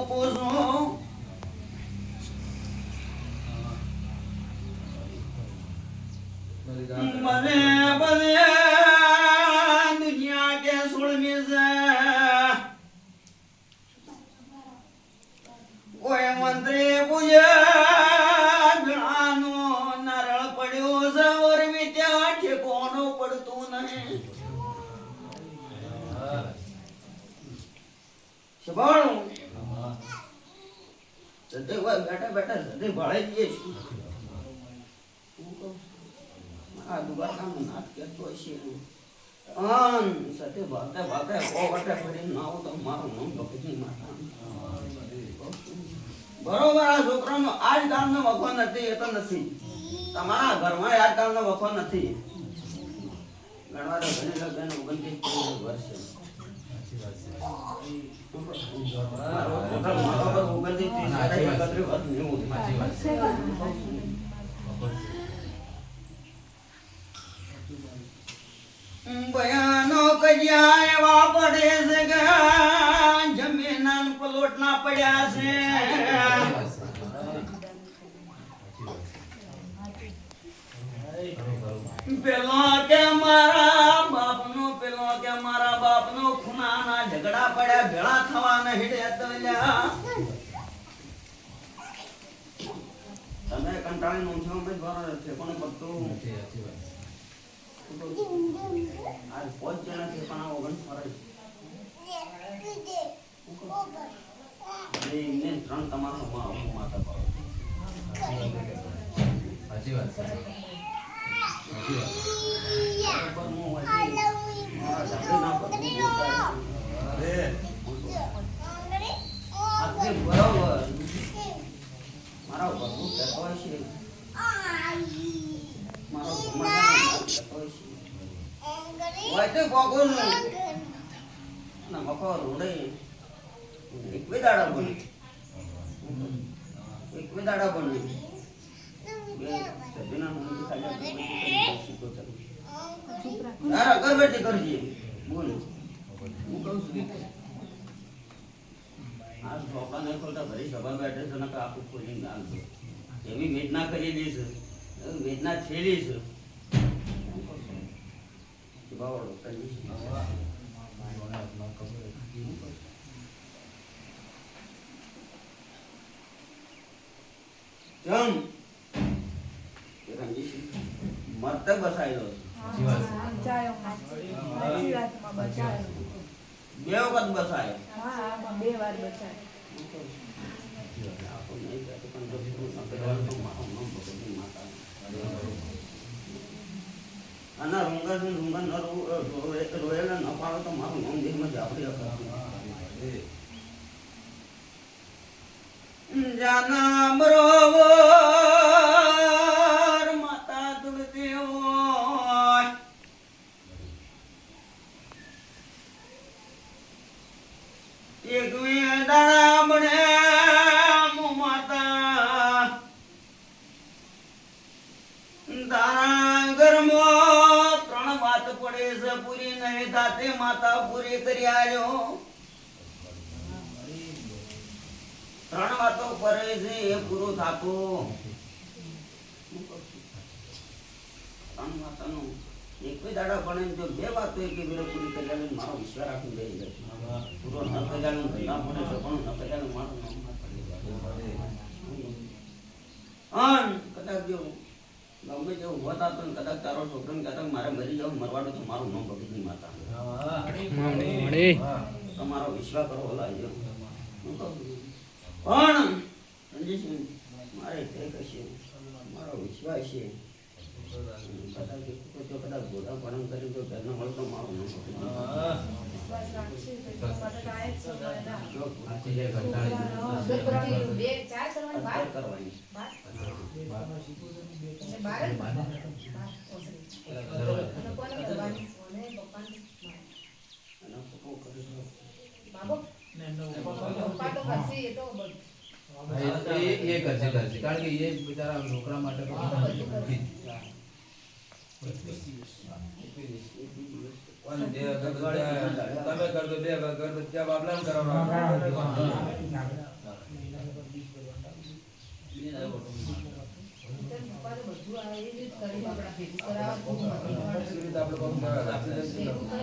પૂછું મને બધે દુનિયા કે સુળમી છે કોઈ મંત્રી પૂજે ઘણાનો નારળ પડ્યો છે ઓરમી ત્યાં ઠેકોનો પડતું નહીં શભાણું સદે બેઠા બેઠા સદે ભાળે જઈએ છું આ દુબાકાનું નાથ કહેતો છે સતે ભાગતા ભાગતા કો વટે ફરીને ના આવું તો મારું નામ ભક્તિ માતા બરોબર આ છોકરાનો આજ કામનો વખો નથી એ તો નથી તમારા ઘરમાં આજ કામનો વખો નથી ગણવા તો ઘણી લગ્ન 29 વર્ષ બયાનો કજ્યા એવા પડે છે કે જમીન પલોટ ના પડ્યા છે પેલો કે મારા બાપનો ખૂનાના ઝઘડા પડ્યા ભેળા થવા નહીં દેતો તમે કંટાળી નું છો મેં બરાબર છે પણ બધું આજ પહોંચ જણા છે પણ ઓગણ ફરજ એમને ત્રણ તમારો માતા પાડો સાચી વાત છે મારા બાપુ કહેતો છે મારો કહેતો છે ના મકો રોડે એક દાડા બને સજના હું સાજા ઘર બેઠે કરજે બોલ હું કહું છું આ છોકરા ને ખોલતા ભરી સભા બેઠે છે ને આખું ખોલીને ગાલ દો એવી વેદના કરેલી છે વેદના છેડી છે બાવળો કરી જમ મરતે બસાયો બે વખત બસાયો બે વાર બચાય આના રૂંગા ન રોયેલા ન પાડો તો મારું નામ દેહમાં જાપડી જાના બરોબર માતા તુલસી હોય એક દાડા બને માતા તારા ઘરમાં ત્રણ વાત પડે છે પૂરી નહીં થાતે માતા પૂરી કરી આવ્યો ત્રણ વાતો કરે છે એ પૂરું થાતું ત્રણ વાતોનું એક દાડા ભણે જો બે વાતો એક વેળે પૂરી કરી આવે મારો વિશ્વાસ રાખી દઈ જશે પૂરો ન કજાનું ધંધા પડે તો પણ ન કજાનું મારું નામ કદાચ જો ગમે જેવું હોતા તો કદાચ તારો છોકરાને કદાચ મારે મરી જાવ મરવાડું તો મારું નામ ભગતની માતા તમારો વિશ્વાસ કરવો લાગ્યો પણ સંજયસિંહ મારે તે કશે મારો વિશ્વાસ છે કદાચ ગોડા પણ કરી તો ઘરનો હોય તો મારું નામ ये करશે કારણ કે એ બિચારા છોકરા માટે તમે કર દો બે કર દો ત્યાં બાબલા કરાવવા બધું આ એ જ કરી આપણે ભેગું કરાવવા આપણે કોમ આપી દઈશું.